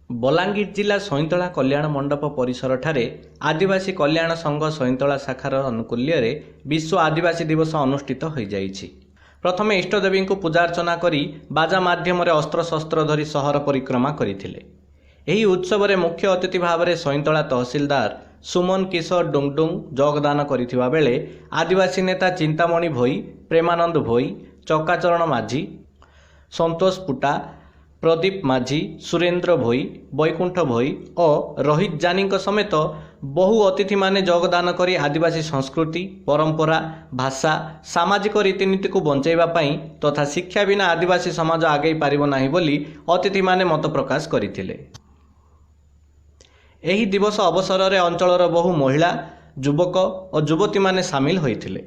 ବଲାଙ୍ଗୀର ଜିଲ୍ଲା ସଇଁତଳା କଲ୍ୟାଣ ମଣ୍ଡପ ପରିସରଠାରେ ଆଦିବାସୀ କଲ୍ୟାଣ ସଂଘ ସଇଁତଳା ଶାଖାର ଆନୁକୂଲ୍ୟରେ ବିଶ୍ୱ ଆଦିବାସୀ ଦିବସ ଅନୁଷ୍ଠିତ ହୋଇଯାଇଛି। ପ୍ରଥମେ ଇଷ୍ଟଦେବୀଙ୍କୁ ପୂଜାର୍ଚ୍ଚନା କରି ବାଜା ମାଧ୍ୟମରେ ଅସ୍ତ୍ରଶସ୍ତ୍ର ଧରି ସହର ପରିକ୍ରମା କରିଥିଲେ। ଏହି ଉତ୍ସବରେ ମୁଖ୍ୟ ଅତିଥି ଭାବରେ ସଇଁତଳା ତହସିଲଦାର ସୁମନ କିଶୋର ଡୁଙ୍ଗଡୁଙ୍ଗ ଯୋଗଦାନ କରିଥିବା ବେଳେ ଆଦିବାସୀ ନେତା ଚିନ୍ତାମଣି ଭୋଇ, ପ୍ରେମାନନ୍ଦ ଭୋଇ, ଚକାଚରଣ ମାଝୀ, ସନ୍ତୋଷ ପୁଟା, ପ୍ରଦୀପ ମାଝୀ, ସୁରେନ୍ଦ୍ର ଭୋଇ, ବୈକୁଣ୍ଠ ଭୋଇ ଓ ରୋହିତ ଜାନିଙ୍କ ସମେତ ବହୁ ଅତିଥିମାନେ ଯୋଗଦାନ କରି ଆଦିବାସୀ ସଂସ୍କୃତି, ପରମ୍ପରା, ଭାଷା, ସାମାଜିକ ରୀତିନୀତିକୁ ବଞ୍ଚାଇବା ପାଇଁ ତଥା ଶିକ୍ଷା ବିନା ଆଦିବାସୀ ସମାଜ ଆଗେଇ ପାରିବ ନାହିଁ ବୋଲି ଅତିଥିମାନେ ମତ ପ୍ରକାଶ କରିଥିଲେ। ଏହି ଦିବସ ଅବସରରେ ଅଞ୍ଚଳର ବହୁ ମହିଳା, ଯୁବକ ଓ ଯୁବତୀମାନେ ସାମିଲ ହୋଇଥିଲେ।